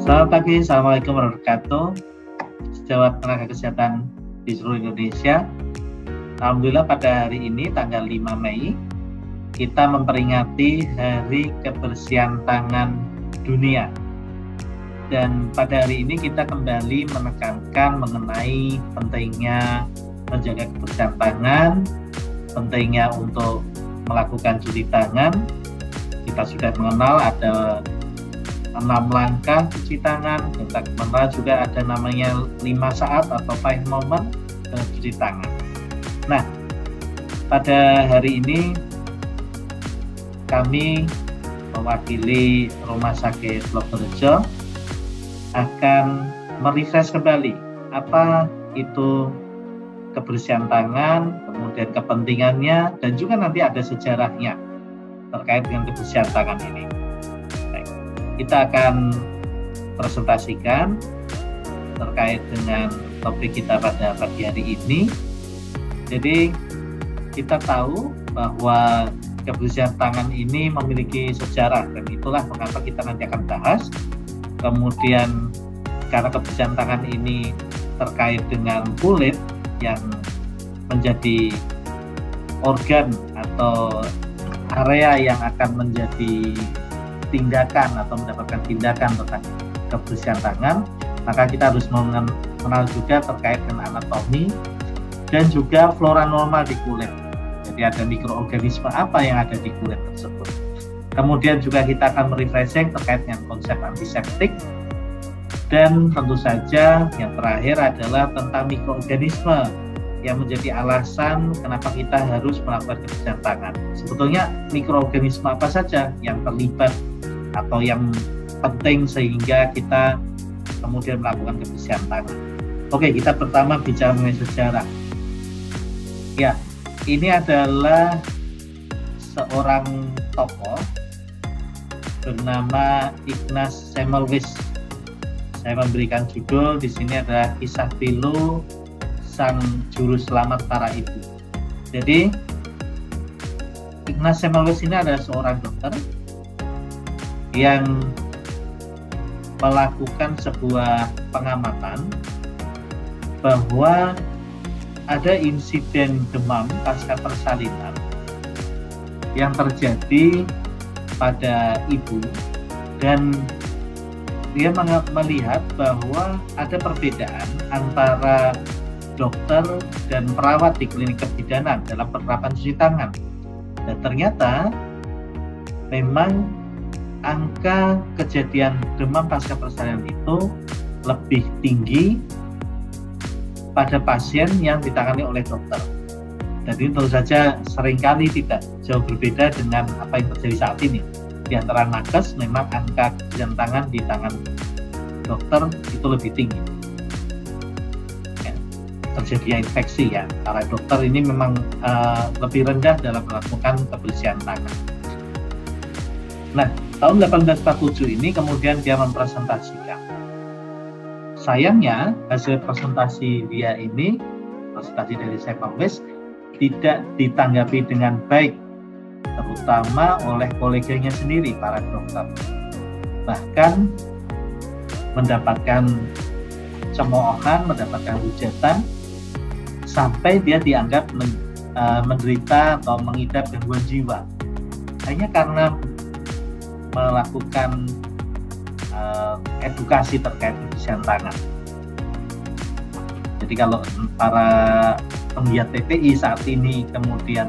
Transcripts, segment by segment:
Selamat pagi, Assalamualaikum warahmatullahi wabarakatuh. Sejawat tenaga kesehatan di seluruh Indonesia, alhamdulillah pada hari ini tanggal 5 Mei kita memperingati Hari Kebersihan Tangan Dunia. Dan pada hari ini kita kembali menekankan mengenai pentingnya menjaga kebersihan tangan, pentingnya untuk melakukan cuci tangan. Kita sudah mengenal ada 6 langkah cuci tangan, kita mengenal juga ada namanya 5 saat atau 5 moment cuci tangan. Nah, pada hari ini kami mewakili Rumah Sakit Dr. Rejo akan merefresh kembali apa itu kebersihan tangan, kemudian kepentingannya, dan juga nanti ada sejarahnya terkait dengan kebersihan tangan ini. Baik, kita akan presentasikan terkait dengan topik kita pada pagi hari ini. Jadi kita tahu bahwa kebersihan tangan ini memiliki sejarah, dan itulah mengapa kita nanti akan bahas. Kemudian karena kebersihan tangan ini terkait dengan kulit yang menjadi organ atau area yang akan menjadi tindakan atau mendapatkan tindakan tentang kebersihan tangan, maka kita harus mengenal juga terkait dengan anatomi dan juga flora normal di kulit. Jadi ada mikroorganisme apa yang ada di kulit tersebut. Kemudian juga kita akan merefreshing terkait dengan konsep antiseptik, dan tentu saja yang terakhir adalah tentang mikroorganisme yang menjadi alasan kenapa kita harus melakukan kebersihan tangan. Sebetulnya mikroorganisme apa saja yang terlibat atau yang penting sehingga kita kemudian melakukan kebersihan tangan. Oke, kita pertama bicara mengenai sejarah. Ya, ini adalah seorang tokoh bernama Ignaz Semmelweis. Saya memberikan judul di sini adalah Kisah Pilu Sang Juru Selamat Para Ibu. Jadi Ignaz Semmelweis ini adalah seorang dokter yang melakukan sebuah pengamatan bahwa ada insiden demam pasca persalinan yang terjadi pada ibu, dan dia melihat bahwa ada perbedaan antara dokter dan perawat di klinik kebidanan dalam penerapan cuci tangan. Dan ternyata memang angka kejadian demam pasca persalinan itu lebih tinggi pada pasien yang ditangani oleh dokter. Jadi tentu saja seringkali tidak jauh berbeda dengan apa yang terjadi saat ini. Di antara nakes memang angka kejadian tangan di tangan dokter itu lebih tinggi. Terjadinya infeksi ya, para dokter ini memang lebih rendah dalam melakukan kebersihan tangan. Nah, tahun 1847 ini kemudian dia mempresentasikan. Sayangnya hasil presentasi dia ini, presentasi dari Semmelweis, tidak ditanggapi dengan baik, terutama oleh koleganya sendiri, para dokter. Bahkan mendapatkan cemoohan, mendapatkan hujatan, sampai dia dianggap menderita atau mengidap gangguan jiwa hanya karena melakukan edukasi terkait kebersihan tangan. Jadi kalau para penggiat TPI saat ini kemudian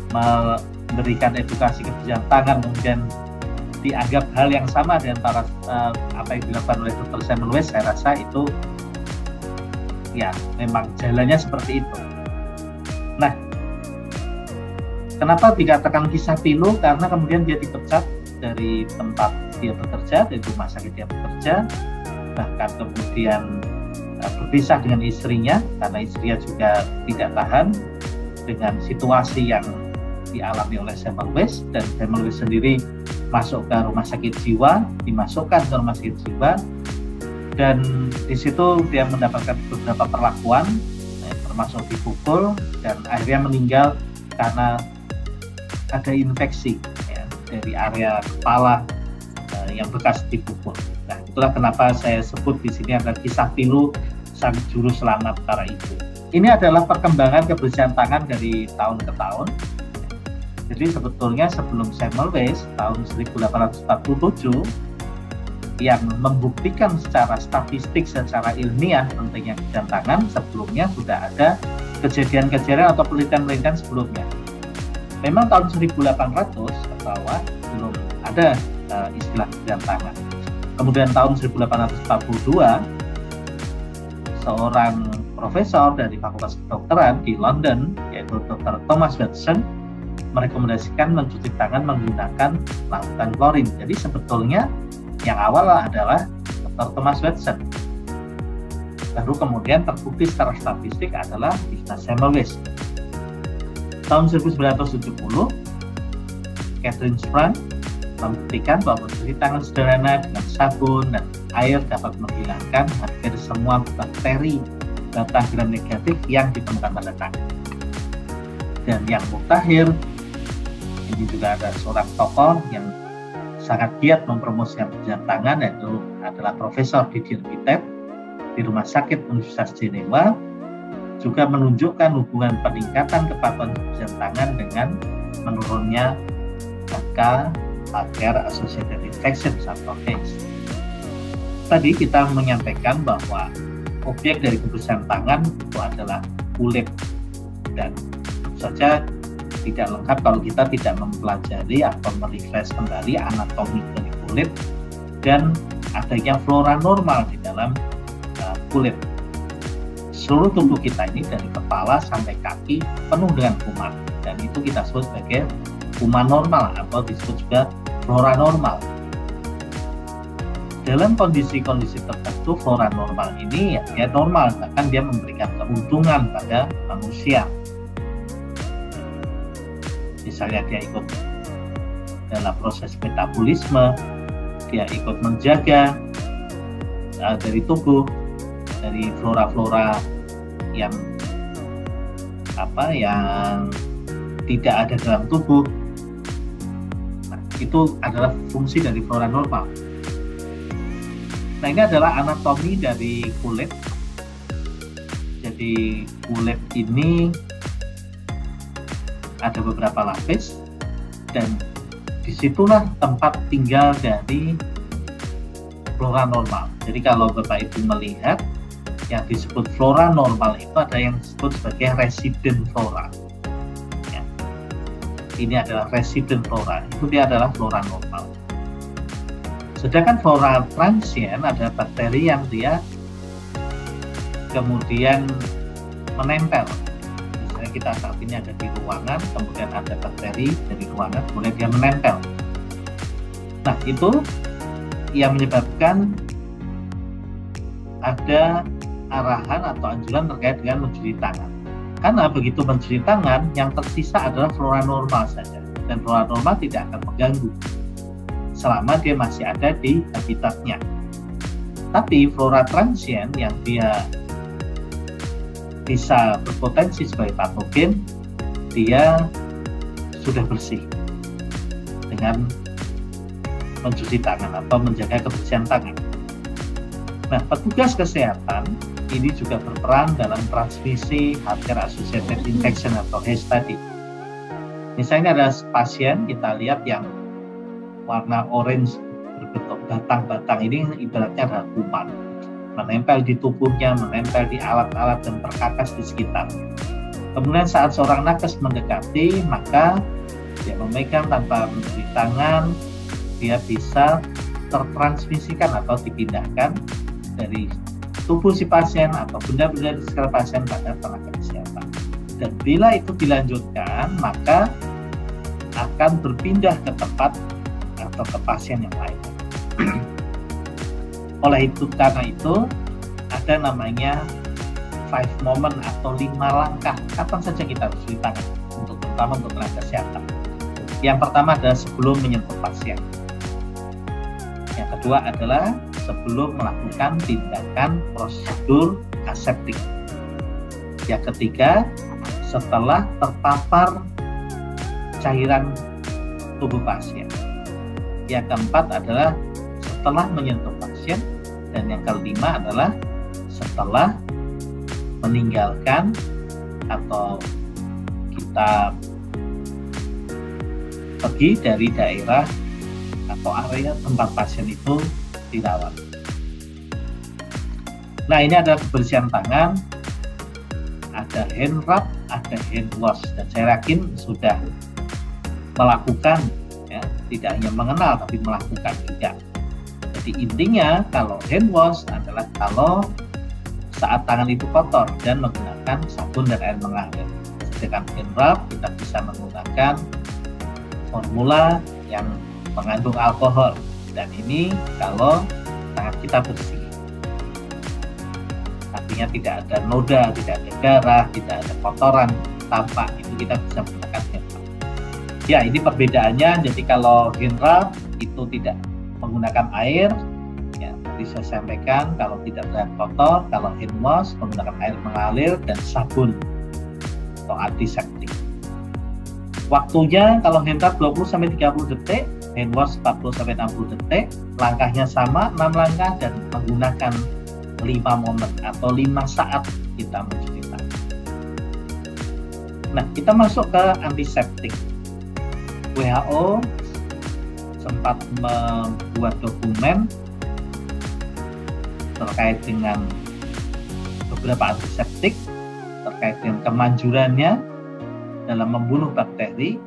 memberikan edukasi kebersihan tangan, kemudian dianggap hal yang sama dengan para apa yang dilakukan oleh Dr. Semmelweis, saya rasa itu ya memang jalannya seperti itu. Nah, kenapa dikatakan kisah pilu? Karena kemudian dia dipecat dari tempat dia bekerja, dari rumah sakit dia bekerja, bahkan kemudian berpisah dengan istrinya karena istrinya juga tidak tahan dengan situasi yang dialami oleh Semmelweis, dan Semmelweis sendiri masuk ke rumah sakit jiwa, dimasukkan ke rumah sakit jiwa, dan di situ dia mendapatkan beberapa perlakuan, termasuk dipukul, dan akhirnya meninggal karena ada infeksi ya, dari area kepala yang bekas dipukul. Nah, itu Itulah kenapa saya sebut di sini ada kisah pilu sang juru selamat para ibu. Ini adalah perkembangan kebersihan tangan dari tahun ke tahun. Jadi sebetulnya sebelum Semmelweis tahun 1847 yang membuktikan secara statistik, secara ilmiah pentingnya kebersihan tangan, sebelumnya sudah ada kejadian-kejadian atau penelitian-penelitian sebelumnya. Memang tahun 1800 ke bawah belum ada istilah kebersihan tangan. Kemudian tahun 1842 seorang profesor dari Fakultas Kedokteran di London, yaitu Dr. Thomas Watson, merekomendasikan mencuci tangan menggunakan larutan klorin. Jadi sebetulnya yang awal adalah Dr. Thomas Watson. Baru kemudian terbukti secara statistik adalah Ignaz Semmelweis. Tahun 1970, Catherine Sprang membuktikan bahwa mencuci tangan sederhana dengan sabun dan air dapat menghilangkan hampir semua bakteri data gram negatif yang ditemukan pada tangan. Dan yang mutakhir, ini juga ada seorang tokoh yang sangat giat mempromosikan kebersihan tangan, yaitu adalah Profesor Didier Pittet di Rumah Sakit Universitas Jenewa, juga menunjukkan hubungan peningkatan kepatuhan kebersihan tangan dengan menurunnya angka Healthcare-Associated Infections atau AIDS. Tadi kita menyampaikan bahwa objek dari kebersihan tangan itu adalah kulit, dan tentu saja tidak lengkap kalau kita tidak mempelajari atau merefresh kembali anatomi dari kulit dan adanya flora normal di dalam kulit. Seluruh tubuh kita ini dari kepala sampai kaki penuh dengan kuman, dan itu kita sebut sebagai kuman normal atau disebut juga flora normal. Dalam kondisi-kondisi tertentu flora normal ini ya dia normal, bahkan dia memberikan keuntungan pada manusia. Misalnya dia ikut dalam proses metabolisme, dia ikut menjaga dari tubuh, dari flora-flora yang tidak ada dalam tubuh. Nah, itu adalah fungsi dari flora normal. Nah, ini adalah anatomi dari kulit. Jadi kulit ini ada beberapa lapis, dan disitulah tempat tinggal dari flora normal. Jadi kalau Bapak Ibu melihat yang disebut flora normal itu ada yang disebut sebagai resident flora. Ya. Ini adalah resident flora, itu dia adalah flora normal. Sedangkan flora transient ada bakteri yang dia kemudian menempel. Misalnya kita saat ini ada di ruangan, kemudian ada bakteri dari ruangan, kemudian dia menempel. Nah, itu yang menyebabkan ada arahan atau anjuran terkait dengan mencuci tangan. Karena begitu mencuci tangan, yang tersisa adalah flora normal saja, dan flora normal tidak akan mengganggu selama dia masih ada di habitatnya. Tapi flora transient yang dia bisa berpotensi sebagai patogen, dia sudah bersih dengan mencuci tangan atau menjaga kebersihan tangan. Nah, petugas kesehatan ini juga berperan dalam transmisi Healthcare-Associated Infection atau HAIS tadi. Misalnya ada pasien, kita lihat yang warna orange berbentuk batang-batang, ini ibaratnya adalah kuman. Menempel di tubuhnya, menempel di alat-alat dan perkakas di sekitar. Kemudian saat seorang nakes mendekati, maka dia memegang tanpa mencuci tangan, dia bisa tertransmisikan atau dipindahkan dari tubuh si pasien atau benda-benda di sekitar pasien pada tenaga kesehatan. Dan bila itu dilanjutkan, maka akan berpindah ke tempat atau ke pasien yang lain. Karena itu ada namanya 5 moment atau 5 langkah kapan saja kita harus cuci tangan, terutama untuk tenaga kesehatan. Yang pertama adalah sebelum menyentuh pasien. Yang kedua adalah sebelum melakukan tindakan prosedur aseptik. Yang ketiga, setelah terpapar cairan tubuh pasien. Yang keempat adalah setelah menyentuh pasien pasien. Dan yang kelima adalah setelah meninggalkan atau kita pergi dari daerah atau area tempat pasien itu dirawat. Nah, ini adalah kebersihan tangan, ada hand rub, ada hand wash, dan saya yakin sudah melakukan, ya, tidak hanya mengenal tapi melakukan juga. Jadi intinya kalau hand wash adalah kalau saat tangan itu kotor dan menggunakan sabun dan air mengalir. Sedangkan hand rub kita bisa menggunakan formula yang mengandung alkohol, dan ini kalau tangan kita bersih, artinya tidak ada noda, tidak ada darah, tidak ada kotoran tampak, itu kita bisa menggunakan hand rub. Ya, ini perbedaannya. Jadi kalau hand rub itu tidak menggunakan air, ya tadi saya sampaikan, kalau tidak berbahan kotor. Kalau hand wash menggunakan air mengalir dan sabun atau antiseptik. Waktunya kalau hand rub 20-30 detik, hand wash 40-60 detik. Langkahnya sama, 6 langkah, dan menggunakan 5 momen atau 5 saat kita mencuci tangan. Nah, kita masuk ke antiseptik. WHO sempat membuat dokumen terkait dengan beberapa antiseptik, terkait dengan kemanjurannya dalam membunuh bakteri,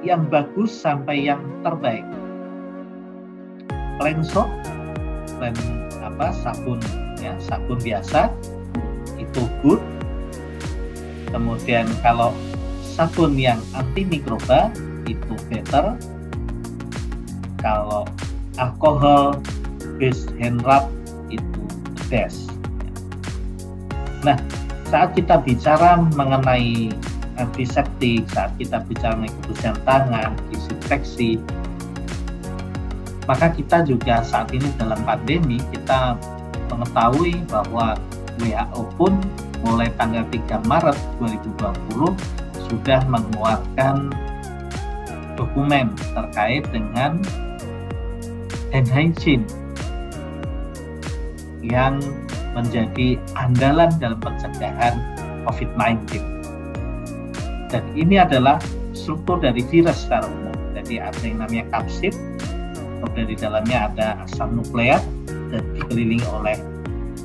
yang bagus sampai yang terbaik. Plain soap, sabun, ya, sabun biasa itu good. Kemudian kalau sabun yang anti mikroba itu better. Kalau alkohol based hand rub itu the best. Nah, saat kita bicara mengenai antiseptik, saat kita bicara mengenai kebersihan tangan, disinfeksi, maka kita juga saat ini dalam pandemi, kita mengetahui bahwa WHO pun mulai tanggal 3 Maret 2020 sudah mengeluarkan dokumen terkait dengan hand hygiene yang menjadi andalan dalam pencegahan COVID-19. Dan ini adalah struktur dari virus secara umum. Jadi ada yang namanya kapsid, kemudian di dalamnya ada asam nukleat dan dikelilingi oleh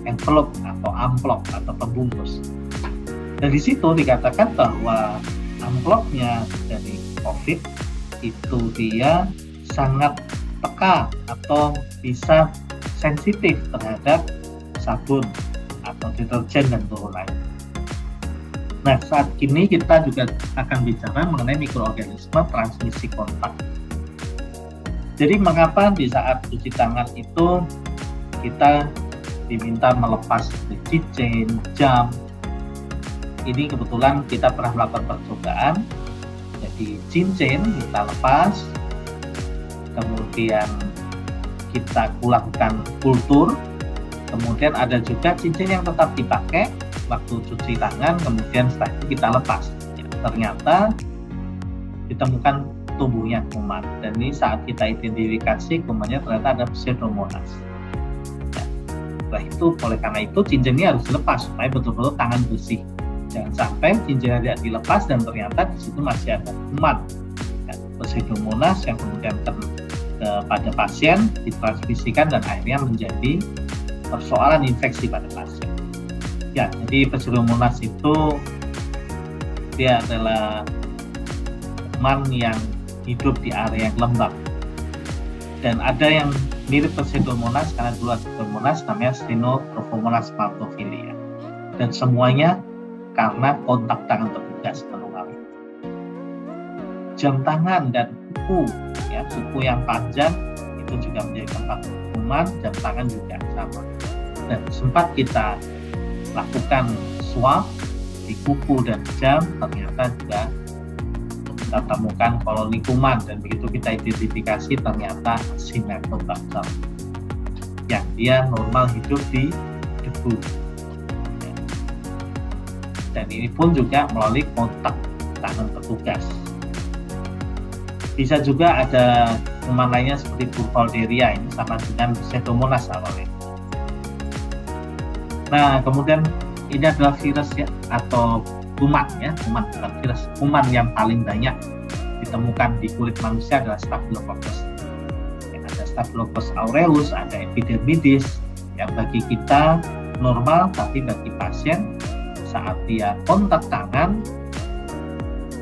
envelope atau amplop atau pembungkus. Dan di situ dikatakan bahwa amplopnya dari COVID itu dia sangat peka atau bisa sensitif terhadap sabun atau deterjen dan turunan. Nah, saat ini kita juga akan bicara mengenai mikroorganisme transmisi kontak. Jadi mengapa di saat cuci tangan itu kita diminta melepas cincin, jam? Ini kebetulan kita pernah melakukan percobaan. Jadi cincin kita lepas, kemudian kita lakukan kultur, kemudian ada juga cincin yang tetap dipakai waktu cuci tangan, kemudian setelah itu kita lepas. Ya, ternyata ditemukan tumbuhnya kuman, dan ini saat kita identifikasi kumannya ternyata ada Pseudomonas. Ya, setelah itu, oleh karena itu cincinnya harus dilepas supaya betul-betul tangan bersih. Jangan sampai cincinnya tidak dilepas dan ternyata di situ masih ada kuman, ya, Pseudomonas yang kemudian pada pasien ditransmisikan dan akhirnya menjadi persoalan infeksi pada pasien. Ya, jadi Pseudomonas itu dia adalah kuman yang hidup di area yang lembab. Dan ada yang mirip Pseudomonas karena dulu ada Pseudomonas namanya Stenotrochomonas maltophilia. Dan semuanya karena kontak tangan petugas menular. Jam tangan dan kuku, ya, kuku yang panjang itu juga menjadi tempat kuman, jam tangan juga sama. Dan sempat kita lakukan swab di kuku dan jam, ternyata juga kita temukan koloni kuman, dan begitu kita identifikasi ternyata Acinetobacter yang dia normal hidup di debu. Dan ini pun juga melalui kontak tangan petugas. Bisa juga ada kuman lainnya seperti Burkholderia, ini sama dengan Pseudomonas awalnya. Nah, kemudian ini adalah virus ya, atau kuman ya, kuman bukan virus, kuman yang paling banyak ditemukan di kulit manusia adalah Staphylococcus. Ada Staphylococcus aureus, ada epidermidis, yang bagi kita normal, tapi bagi pasien saat dia kontak tangan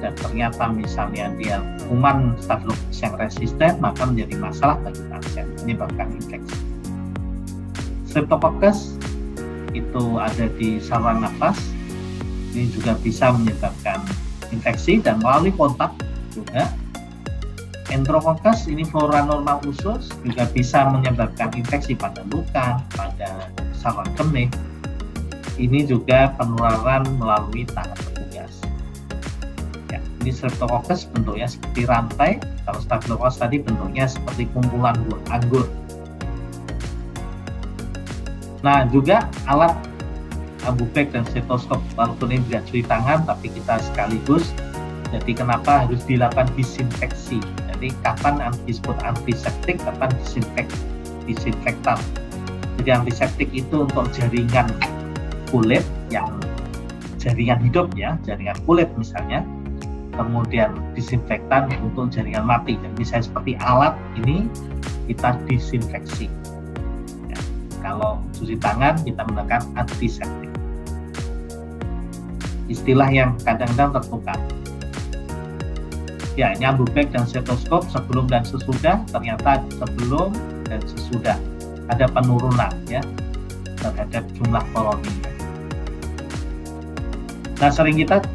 dan ternyata misalnya dia kuman Staphylococcus yang resisten, maka menjadi masalah bagi pasien, menyebabkan infeksi. Streptococcus itu ada di saluran nafas, ini juga bisa menyebabkan infeksi dan melalui kontak juga. Enterococcus ini flora normal usus, juga bisa menyebabkan infeksi pada luka, pada saluran kemih. Ini juga penularan melalui tangan petugas. Ya, ini Streptococcus bentuknya seperti rantai, kalau Staphylococcus tadi bentuknya seperti kumpulan buah anggur. Nah, juga alat AmbuVac dan stetoskop, walaupun ini tidak cuci tangan, tapi kita sekaligus. Jadi kenapa harus dilakukan disinfeksi? Jadi kapan disebut antiseptik, kapan disinfektan. Jadi antiseptik itu untuk jaringan kulit, yang jaringan hidup ya, jaringan kulit misalnya. Kemudian disinfektan untuk jaringan mati. Dan misalnya seperti alat ini kita disinfeksi. Ya, kalau cuci tangan kita menggunakan antiseptik. Istilah yang kadang-kadang tertukar. Ya, ini AmbuVac dan stetoskop sebelum dan sesudah, ternyata sebelum dan sesudah ada penurunan ya terhadap jumlah koloni. Nah, sering kita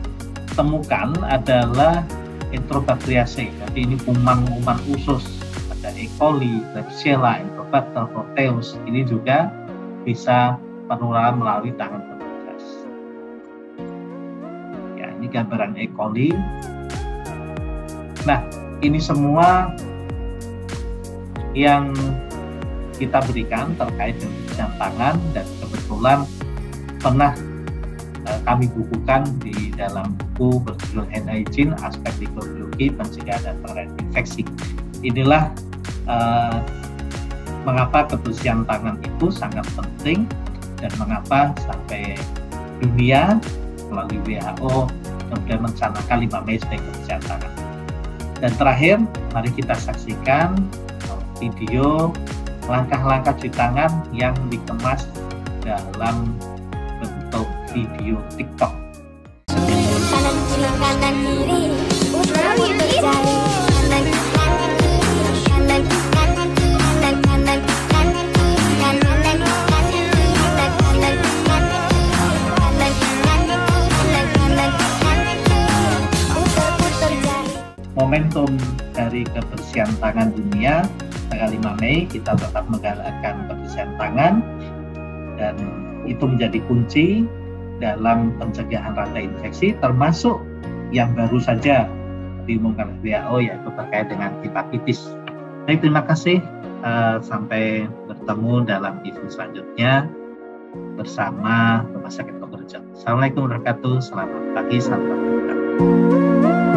temukan adalah Enterobacteriaceae. Jadi ini kuman-kuman usus, ada E. coli, Klebsiella, Enterobacter, Proteus. Ini juga bisa penularan melalui tangan petugas. Ya, ini gambaran E. coli. Nah, ini semua yang kita berikan terkait dengan pencucian tangan, dan kebetulan pernah kami bukukan di dalam buku berjudul Hand Hygiene, Aspek Mikrobiologi Pencegahan dan Pengendalian Infeksi. Inilah mengapa kebersihan tangan itu sangat penting, dan mengapa sampai dunia melalui WHO kemudian mencanangkan 5 Mei sebagai kebersihan tangan. Dan terakhir, mari kita saksikan video langkah-langkah cuci tangan yang dikemas dalam bentuk video TikTok. Kanan kiri kanan kiri, putar putar jari. Kanan kanan kiri, kanan kanan kiri, kanan kanan kanan kiri, kanan kanan kanan kiri, kanan kanan kanan kiri, kanan kanan kiri, kanan kanan kiri, putar putar jari. Momentum dari kebersihan tangan dunia tanggal 5 Mei, kita tetap menggalakkan kebersihan tangan, dan itu menjadi kunci dalam pencegahan rantai infeksi, termasuk yang baru saja diumumkan WHO, yaitu terkait dengan hepatitis. Baik, terima kasih. Sampai bertemu dalam video selanjutnya bersama Rumah Sakit Dr. Rejo. Assalamualaikum warahmatullahi wabarakatuh. Selamat pagi, selamat berbuka.